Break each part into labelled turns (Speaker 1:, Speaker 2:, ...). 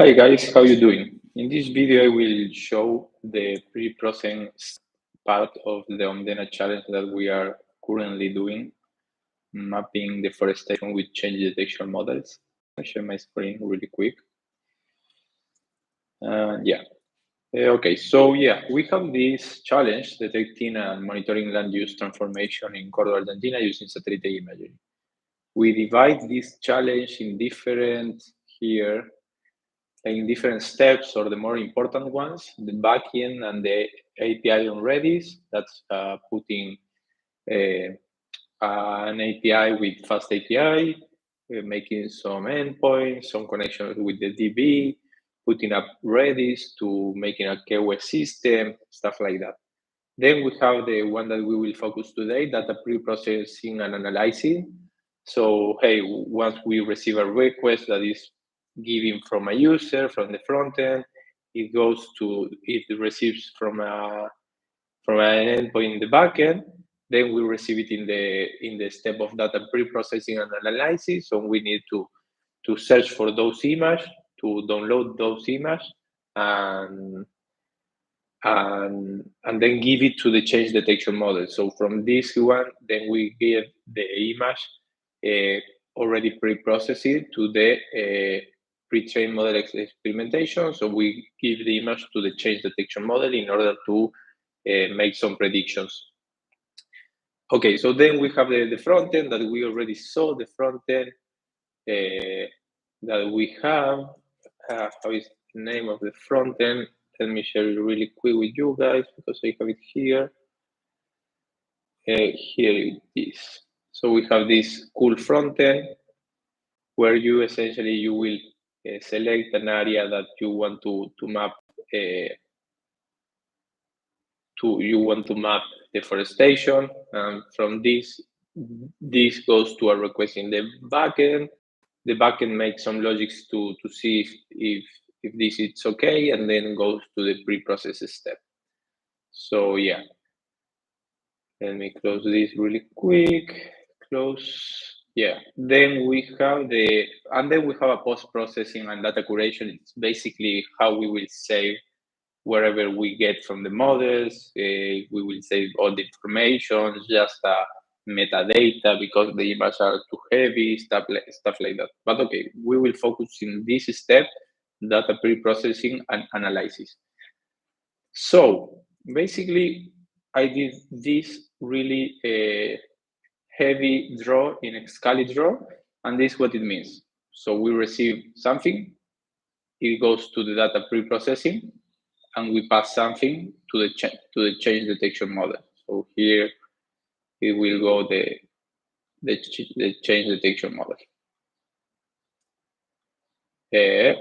Speaker 1: Hi guys, how you doing? In this video, I will show the pre-processing part of the Omdena challenge that we are currently doing, mapping deforestation with change detection models. I'll share my screen really quick. Okay, so we have this challenge detecting and monitoring land use transformation in Córdoba, Argentina using satellite imagery. We divide this challenge in different steps, or the more important ones, the backend and the API on Redis. That's putting an API with fast API, making some endpoints, some connections with the DB, putting up Redis to making a KOS system, stuff like that. Then we have the one that we will focus today, data pre-processing and analyzing. So, hey, once we receive a request that is given from a user from the front end, it receives from an endpoint in the backend. Then we receive it in the step of data pre-processing and analysis. So we need to search for those images, to download those images, and then give it to the change detection model. So from this one, then we give the image already pre-processed to the pre-trained model experimentation. So we give the image to the change detection model in order to make some predictions. Okay, so then we have the front end that we already saw, the front end that we have. How is the name of the front end? Let me share it really quick with you guys because I have it here. Here it is. So we have this cool front end where you will select an area that you want to map. To map deforestation, and from this goes to a request in the backend. The backend makes some logics to see if this is okay, and then goes to the pre-process step. So yeah, let me close this really quick. Close. Yeah. Then we have a post-processing and data curation. It's basically how we will save wherever we get from the models. We will save all the information, just metadata, because the images are too heavy, stuff like that. But okay, we will focus in this step, data pre-processing and analysis. So basically, I did this really heavy draw in Excalibur, and this is what it means. So we receive something, it goes to the data pre-processing, and we pass something to the change detection model. So here it will go the change detection model. Yeah.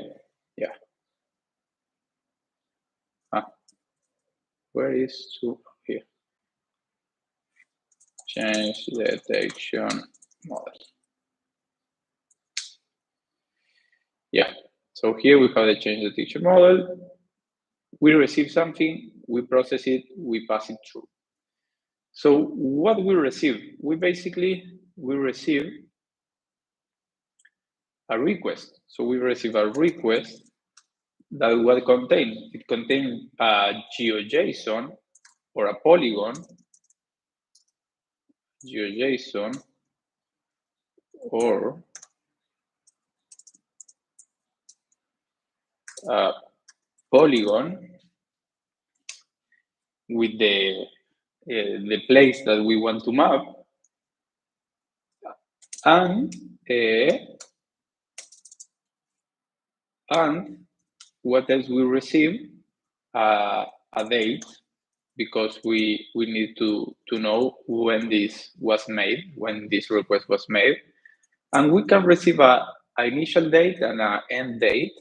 Speaker 1: Where is here? Change detection model. Yeah. So here we have the change detection model. We receive something, we process it, we pass it through. So what we receive? We receive a request. So we receive a request that what contain? It contains a GeoJSON or a polygon, GeoJSON or a polygon with the place that we want to map, and what else we receive? A date, because we need to know when this was made, when this request was made, and we can receive an initial date and an end date.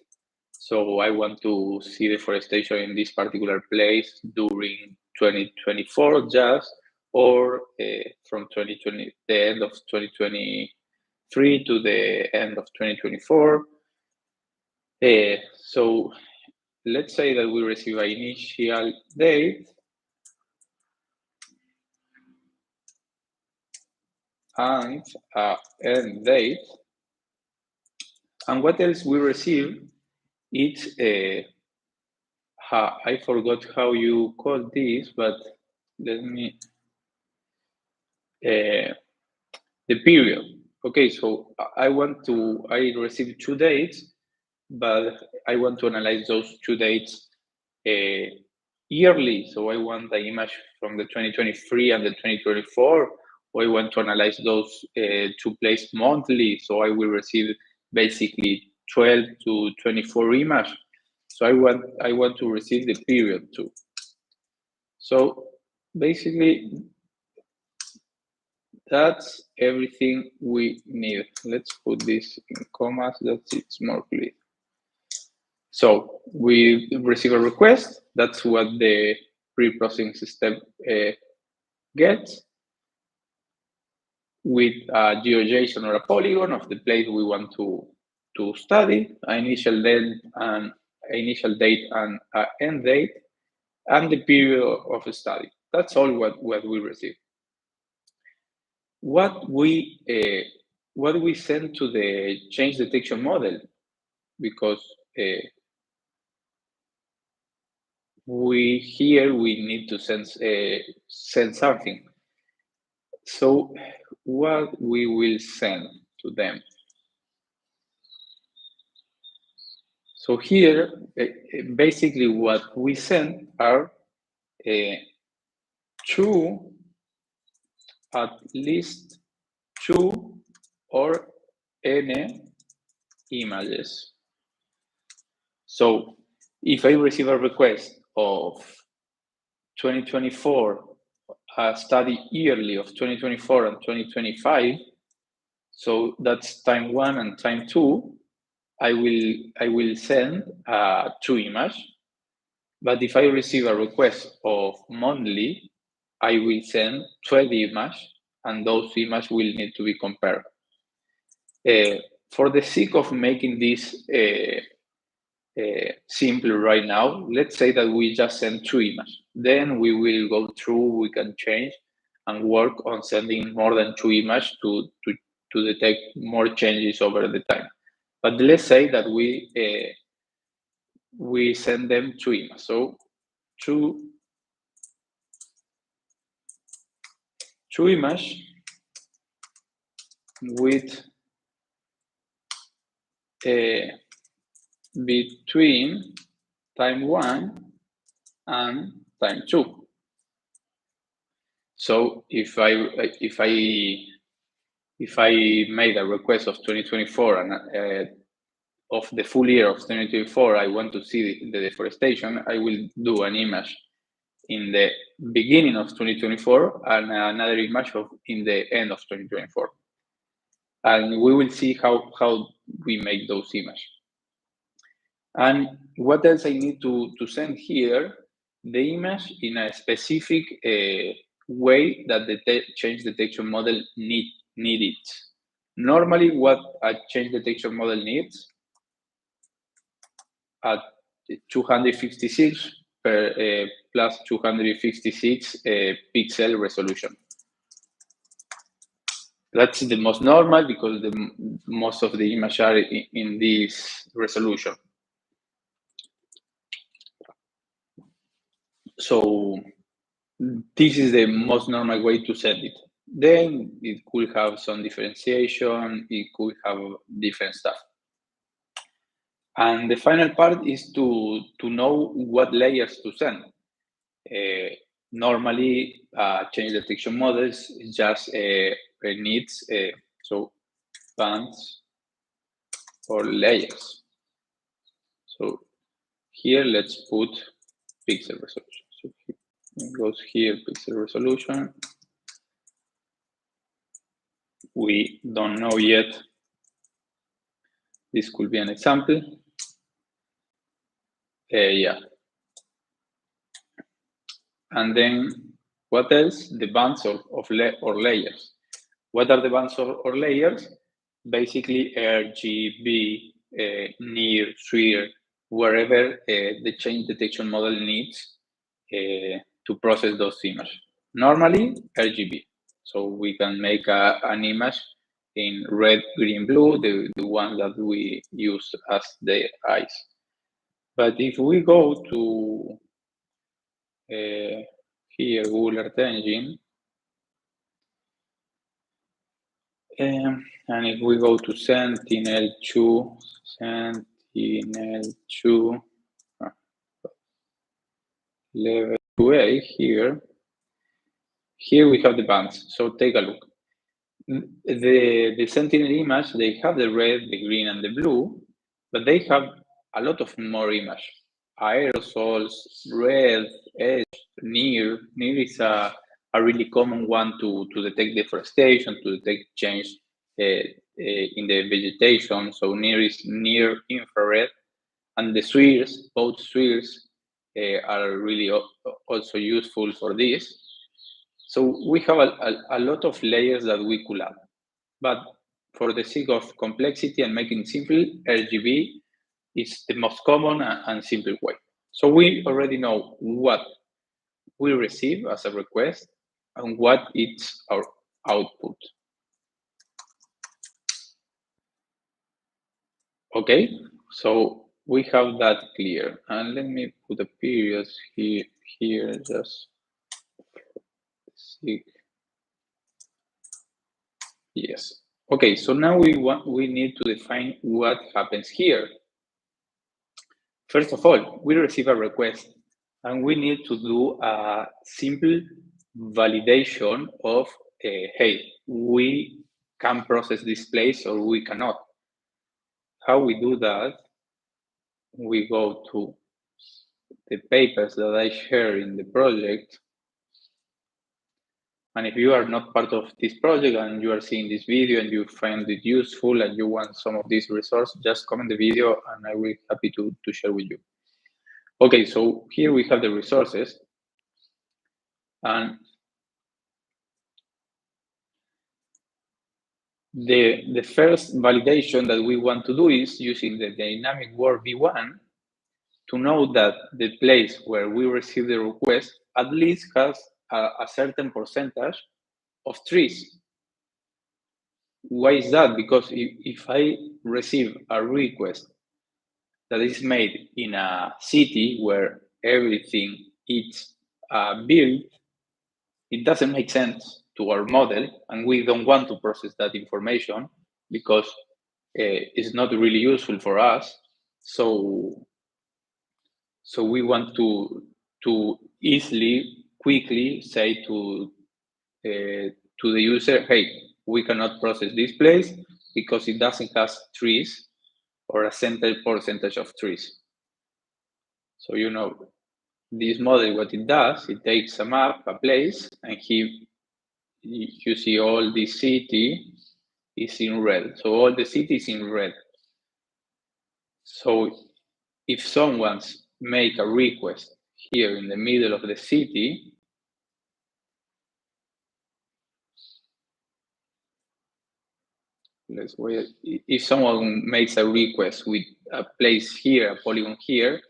Speaker 1: So I want to see deforestation in this particular place during 2024 just, or from the end of 2023 to the end of 2024. So let's say that we receive an initial date and end date. And what else we receive it's I forgot how you call this, but let me the period. Okay, so I received 2 dates, but I want to analyze those 2 dates yearly. So I want the image from the 2023 and the 2024. Or I want to analyze those 2 placed monthly. So I will receive basically 12 to 24 images. So I want to receive the period too. So basically, that's everything we need. Let's put this in commas, that it's more clear. So we receive a request. That's what the pre-processing system gets with a GeoJSON or a polygon of the place we want to study, initial date and end date, and the period of study. That's all what we receive. What we send to the change detection model, because we need to send something. So what we will send to them. So here, basically what we send are at least 2 or n images. So if I receive a request of 2024, a study yearly of 2024 and 2025, so that's time 1 and time 2, I will send 2 images. But if I receive a request of monthly, I will send 12 images, and those images will need to be compared. For the sake of making this simple right now, let's say that we just send 2 images. Then we will go through, we can change and work on sending more than 2 images to detect more changes over the time. But let's say that we send them 2 images. So 2 images with between time 1 and time 2. So if I made a request of 2024 and of the full year of 2024, I want to see the deforestation, I will do an image in the beginning of 2024 and another image in the end of 2024. And we will see how we make those images. And what else I need to send here? The image in a specific way that the change detection model need it. Normally, what a change detection model needs at 256 plus 256 pixel resolution. That's the most normal because most of the images are in this resolution. So this is the most normal way to send it. Then it could have some differentiation, it could have different stuff. And the final part is to know what layers to send. Normally, change detection models just needs so bands or layers. So here, let's put pixel resolution. So it goes here, pixel resolution. We don't know yet. This could be an example. Yeah. And then what else? The bands or layers. What are the bands or layers? Basically, RGB, near, SWIR, wherever the change detection model needs to process those images. Normally, RGB. So we can make an image in red, green, blue, the one that we use as the eyes.
Speaker 2: But if we go to here, Google Earth Engine, and if we go to Sentinel-2, level 2A here we have the bands. So take a look. The Sentinel image, they have the red, the green, and the blue, but they have a lot of more image. Aerosols, red, edge, near. Near is a really common one to detect deforestation, to detect change in the vegetation. So near is near infrared, and the spheres, both spheres, are really also useful for this. So we have a lot of layers that we could add, but for the sake of complexity and making simple, RGB is the most common and simple way. So we already know what we receive as a request and what is our output. Okay, so we have that clear. And let me put a period here just see. Yes. Okay, so now we need to define what happens here. First of all, we receive a request and we need to do a simple validation of, hey, we can process this place or we cannot. How we do that? We go to the papers that I share in the project. And if you are not part of this project and you are seeing this video and you find it useful and you want some of these resources, just comment the video and I will be happy to share with you. Okay, so here we have the resources. And the first validation that we want to do is using the dynamic world V1 to know that the place where we receive the request at least has a certain percentage of trees. Why is that? Because if I receive a request that is made in a city where everything is built, it doesn't make sense to our model, and we don't want to process that information because it's not really useful for us. So we want to easily, quickly say to the user, hey, we cannot process this place because it doesn't have trees or a certain percentage of trees. So this model, what it does, it takes a map, a place, and you see all the city is in red. So all the city is in red. So if someone's make a request here in the middle of the city, let's wait. If someone makes a request with a place here, a polygon here,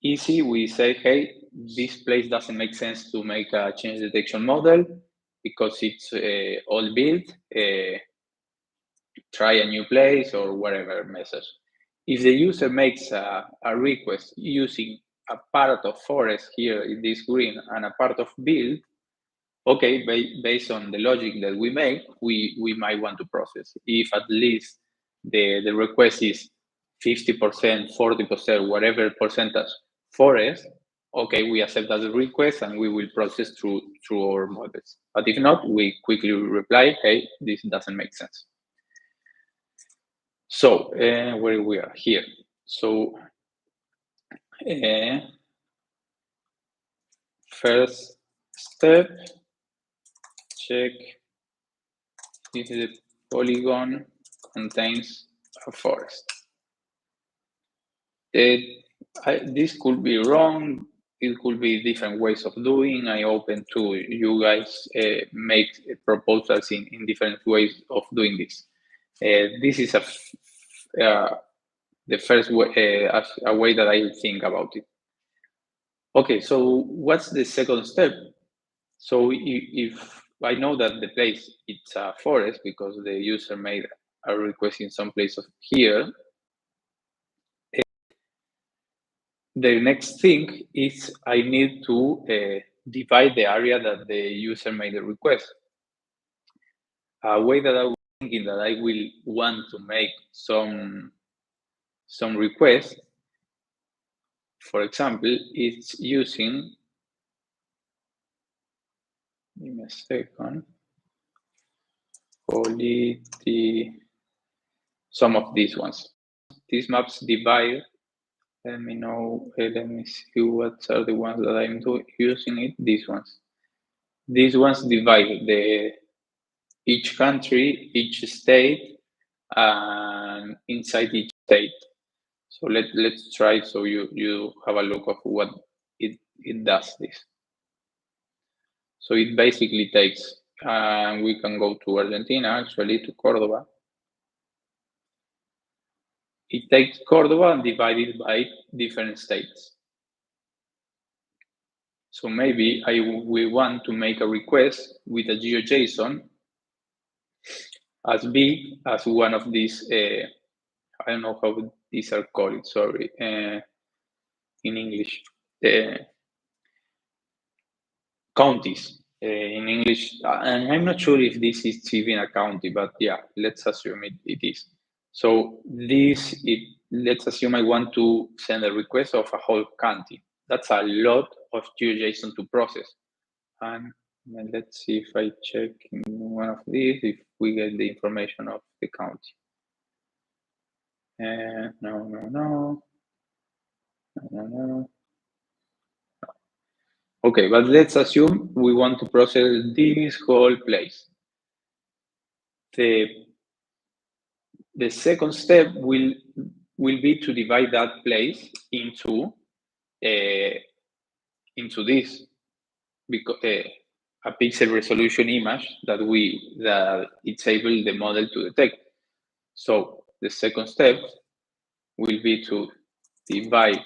Speaker 2: easy, we say, hey, this place doesn't make sense to make a change detection model because it's all built. Try a new place or whatever message. If the user makes a request using a part of forest here in this green and a part of build, okay, based on the logic that we make, we might want to process. If at least the request is 50%, 40%, whatever percentage forest, okay, we accept that request and we will process through our models. But if not, we quickly reply, hey, this doesn't make sense. So where we are here. So first step, check if the polygon contains a forest. This could be wrong. It could be different ways of doing. I open to you guys make proposals in different ways of doing this. This is the first way, a way that I think about it. Okay, so what's the second step? So if I know that the place it's a forest because the user made a request in some place of here, the next thing is I need to divide the area that the user made the request. A way that I was thinking that I will want to make some request, for example, it's using, give me a second, some of these ones. These maps divide. Let me know. Let me see what are the ones that I'm using it. These ones. These ones divide each country, each state, and inside each state. So let's try so you have a look of what it does this. So it basically takes, we can go to Argentina, actually, to Cordoba. It takes Cordoba and divided by different states. So maybe we want to make a request with a GeoJSON as big as one of these, I don't know how these are called, sorry, in English. Counties in English, and I'm not sure if this is even a county, but yeah, let's assume it is. So let's assume I want to send a request of a whole county. That's a lot of GeoJSON to process. And let's see if I check in one of these if we get the information of the county. No. Okay, but let's assume we want to process this whole place. The second step will be to divide that place into this, because a pixel resolution image that it's able the model to detect. So the second step will be to divide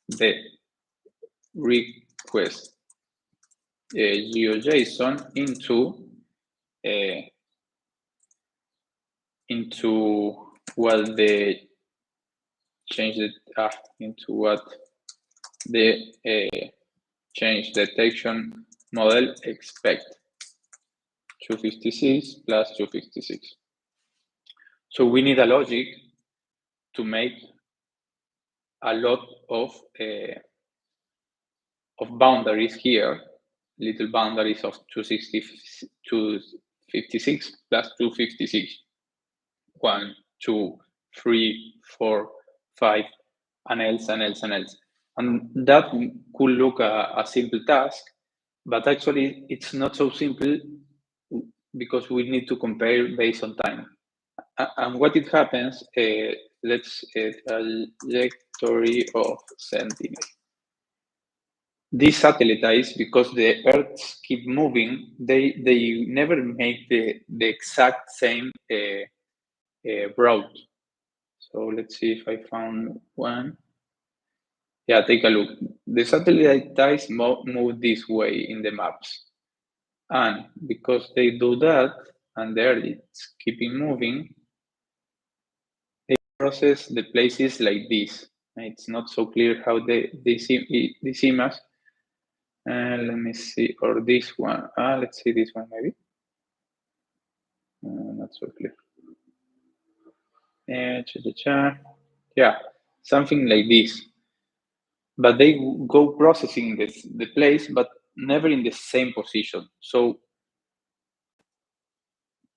Speaker 2: the request GeoJSON into what the change detection model expect. 256 plus 256. So we need a logic to make a lot of boundaries here, little boundaries of 256 plus 256. 1, 2, 3, 4, 5, and else. And that could look a simple task, but actually it's not so simple because we need to compare based on time. And what it happens, let's trajectory of Sentinel. These satellites, because the Earths keep moving, they never make the exact same route. So let's see if I found one. Yeah, take a look. The satellites move this way in the maps. And because they do that, and there it's keeping moving, they process the places like this. It's not so clear how they see this image. Let me see, or this one. Let's see this one maybe. Not so clear. Yeah, something like this. But they go processing the place, but never in the same position. So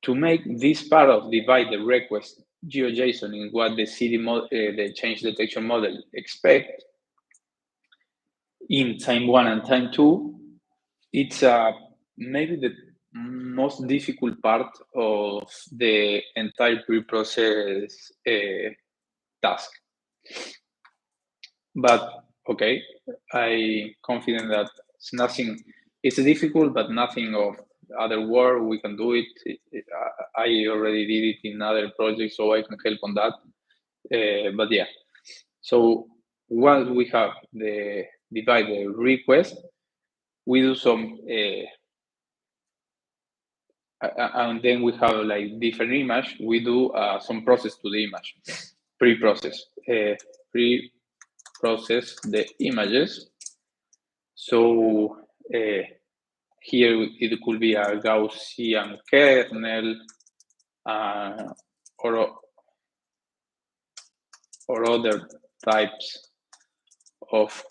Speaker 2: to make this part of divide the request GeoJSON in what the the change detection model expect in time 1 and time 2, it's maybe the most difficult part of the entire pre-process task. But okay, I'm confident that it's difficult, but nothing of other world. We can do it. I already did it in other projects, so I can help on that. But yeah, so once we have the divide the request, we do some, and then we have like different image. We do some process to the image, pre-process, process the images. So here it could be a Gaussian kernel or other types of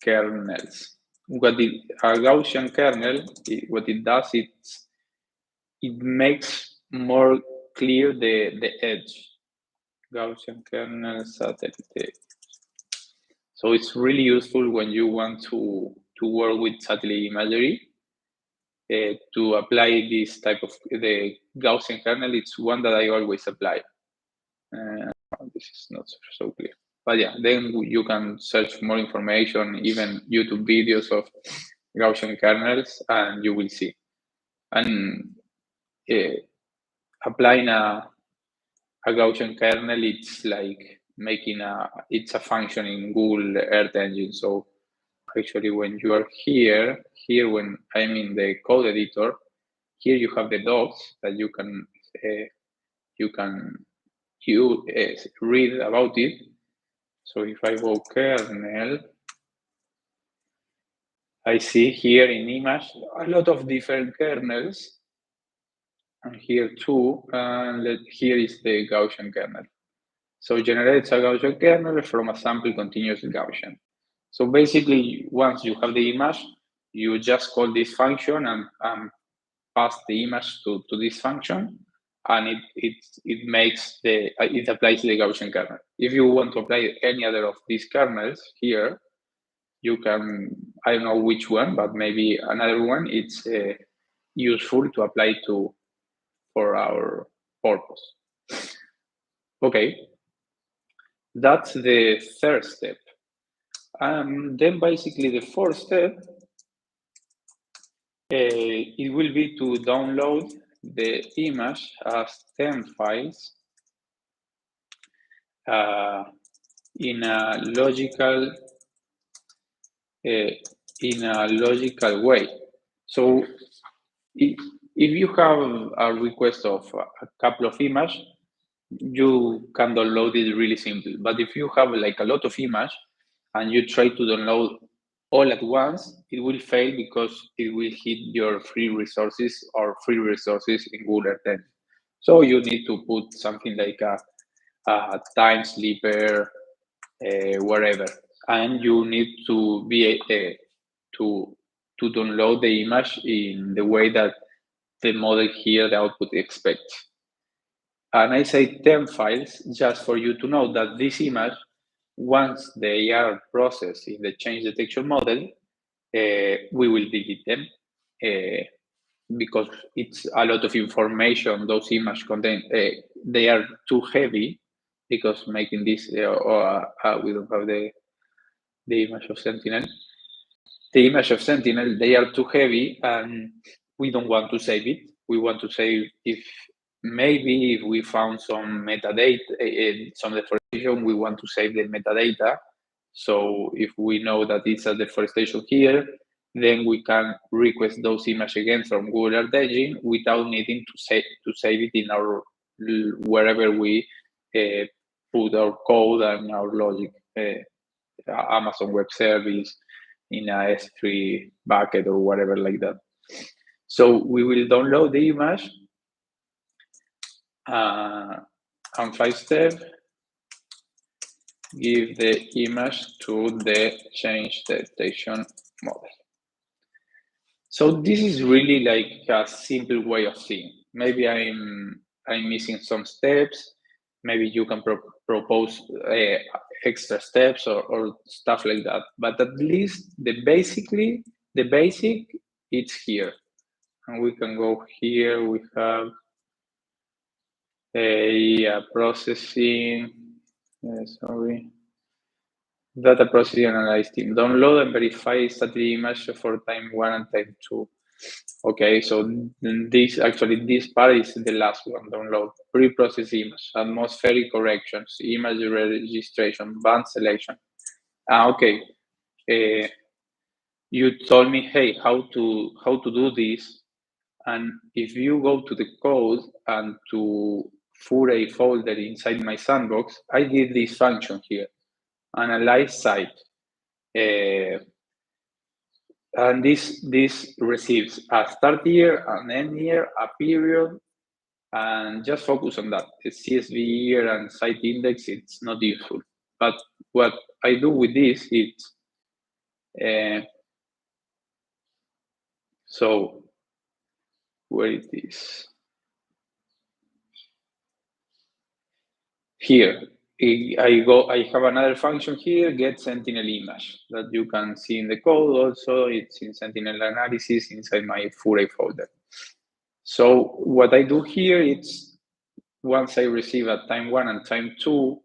Speaker 2: kernels. A Gaussian kernel, what it does, it makes more clear the edge. Gaussian kernel satellite. So it's really useful when you want to work with satellite imagery. To apply this type of the Gaussian kernel, it's one that I always apply. This is not so clear, but yeah, then you can search more information, even YouTube videos of Gaussian kernels, and you will see. And applying a Gaussian kernel, it's like making it's a function in Google Earth Engine. So actually, when you are here when I'm in the code editor, here you have the docs that you can read about it. So if I go kernel, I see here in image a lot of different kernels, and here too, and here is the Gaussian kernel. So it generates a Gaussian kernel from a sample continuous Gaussian. So basically, once you have the image, you just call this function and pass the image to this function, and it makes it applies the Gaussian kernel. If you want to apply any other of these kernels here, you can, I don't know which one, but maybe another one. It's useful to apply for our purpose. Okay, that's the third step. Then basically the fourth step, it will be to download the image as 10 files in a logical way. So if you have a request of a couple of images, you can download it really simple. But if you have like a lot of images and you try to download all at once, it will fail because it will hit your free resources in Google Earth Engine. So you need to put something like a time sleeper, wherever, and you need to be to download the image in the way that the model here, the output expects. And I say 10 files just for you to know that this image, once they are processed in the change detection model, we will delete them because it's a lot of information. Those images contain, they are too heavy because making this, we don't have the image of Sentinel. The image of Sentinel, they are too heavy and we don't want to save it. We want to save if we found some metadata, some deforestation, we want to save the metadata. So if we know that it's a deforestation here, then we can request those images again from Google Earth Engine without needing to save it in our wherever we put our code and our logic, Amazon Web Service, in a S3 bucket or whatever like that. So we will download the image and 5 step, give the image to the change detection model. So this is really like a simple way of seeing. Maybe I'm missing some steps. Maybe you can propose extra steps or stuff like that. But at least the basic, it's here. And we can go here. We have a processing. Sorry. Data processing analyze team. Download and verify satellite image for time 1 and time 2. Okay, so this part is the last one. Download, pre-process image, atmospheric corrections, image registration, band selection. Okay. You told me, hey, how to do this, and if you go to the code and to Foray folder inside my sandbox, I did this function here. analyze site. And this receives a start year, an end year, a period, and just focus on that. The CSV year and site index, it's not useful. But what I do with this is, so where it is? Here, I have another function here, get Sentinel image, that you can see in the code also. It's in Sentinel analysis inside my Foray folder. So what I do here, it's once I receive at time 1 and time 2,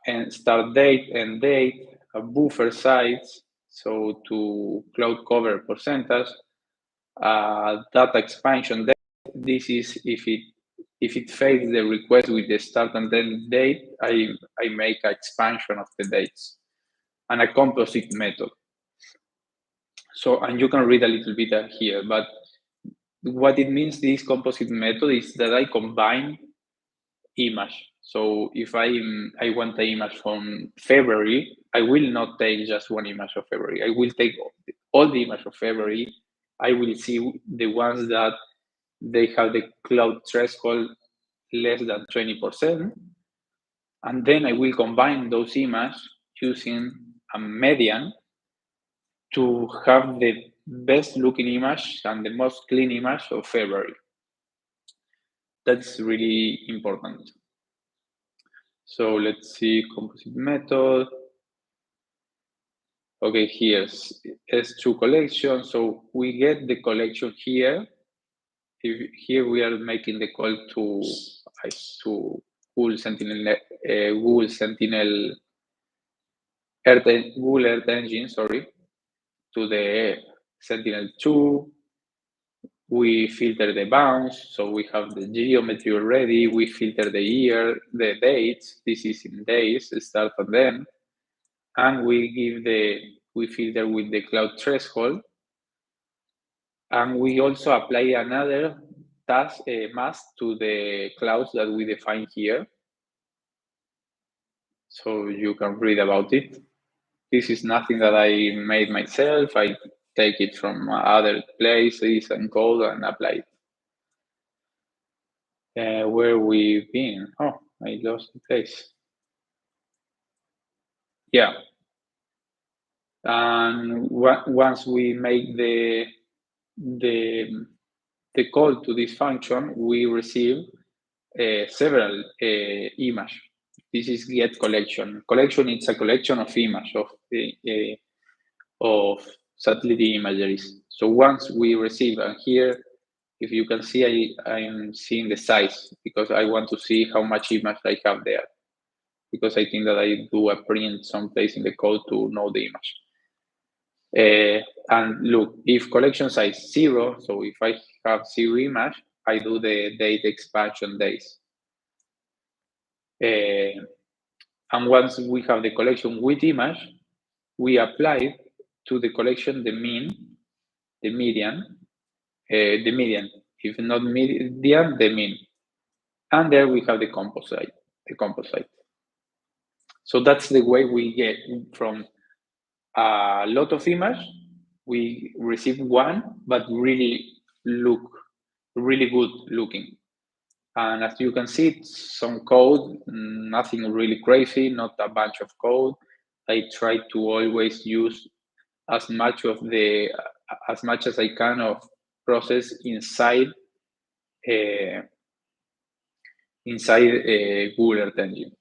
Speaker 2: and start date and date, a buffer size, so to cloud cover percentage, data expansion date. This is if it fails the request with the start and end date, I make an expansion of the dates, and a composite method. So, and you can read a little bit here, but what it means, this composite method, is that I combine image. So if I want the image from February, I will not take just one image of February. I will take all the image of February. I will see the ones that they have the cloud threshold less than 20%. And then I will combine those images using a median to have the best looking image and the most clean image of February. That's really important. So let's see, composite method. Okay, here's S2 collection. So we get the collection here. Here we are making the call to Google Sentinel, Google Earth Engine, sorry, to the Sentinel-2. We filter the bounds, so we have the geometry already. We filter the year, the dates. This is in days, start and end. And we filter with the cloud threshold. And we also apply another task mask to the clouds that we define here. So you can read about it. This is nothing that I made myself. I take it from other places and code and apply it. Where we've been? Oh, I lost the place. Yeah. And once we make the call to this function, we receive several images. This is get collection. Collection, it's a collection of images of satellite imageries. So once we receive, and here, if you can see, I'm seeing the size because I want to see how much image I have there, because I think that I do a print someplace in the code to know the image. And look, if collection size 0, so if I have 0 image, I do the date expansion days. And once we have the collection with image, we apply to the collection the mean, the median, if not median, the mean. And there we have the composite. So that's the way we get from a lot of image, we receive one, but really good looking. And as you can see, it's some code, nothing really crazy, not a bunch of code. I try to always use as much as I can of process inside Google Earth Engine.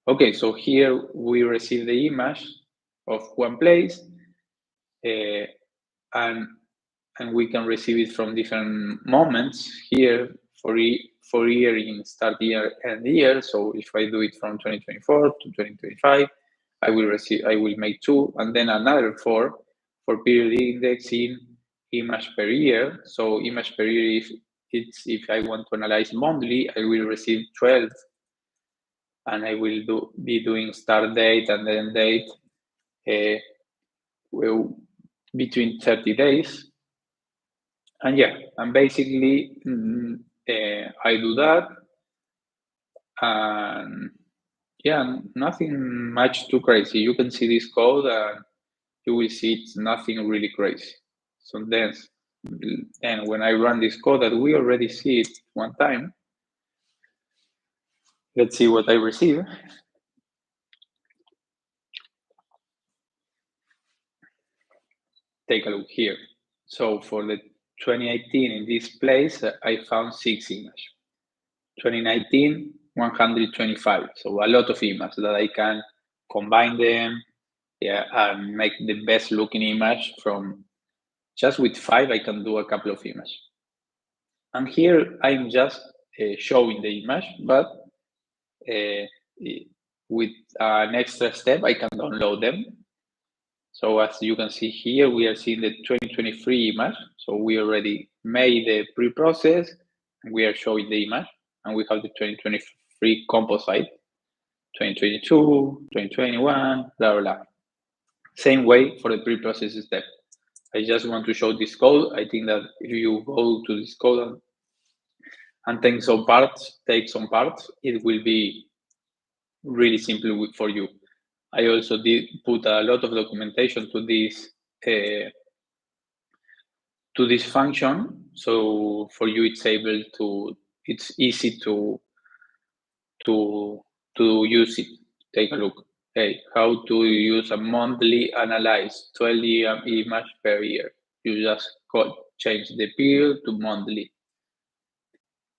Speaker 2: Okay, so here we receive the image of one place, and we can receive it from different moments here for year in start year and year. So if I do it from 2024 to 2025, I will make 2, and then another 4 for period indexing image per year. So image per year, if I want to analyze monthly, I will receive 12, and I will be doing start date and end date between 30 days. And yeah, and basically I do that, and Yeah, nothing much too crazy. You can see this code and you will see it's nothing really crazy. So then, and when I run this code that we already see it one time, let's see what I receive. Take a look here. So for the 2018 in this place, I found 6 images. 2019, 125. So a lot of images that I can combine them, yeah, and make the best looking image from just with 5, I can do a couple of images. And here I'm just showing the image, but with an extra step, I can download them. So as you can see here, we are seeing the 2023 image. So we already made the pre-process, and we are showing the image, and we have the 2023 composite, 2022, 2021, blah, blah, blah. Same way for the pre-process step. I just want to show this code. I think that if you go to this code and take some parts, it will be really simple for you. I also did put a lot of documentation to this function, so for you it's easy to use it. Take a look. Hey, how to use a monthly analyze 12 image per year. You just change the period to monthly.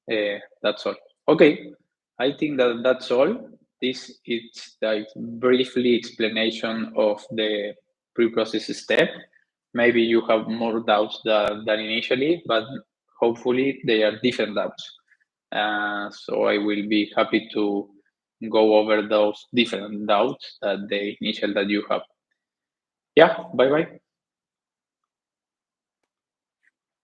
Speaker 2: That's all. Okay, I think that's all. This is like briefly explanation of the pre-process step. Maybe you have more doubts than initially, but hopefully they are different doubts. So I will be happy to go over those different doubts that the initial that you have. Yeah, bye-bye.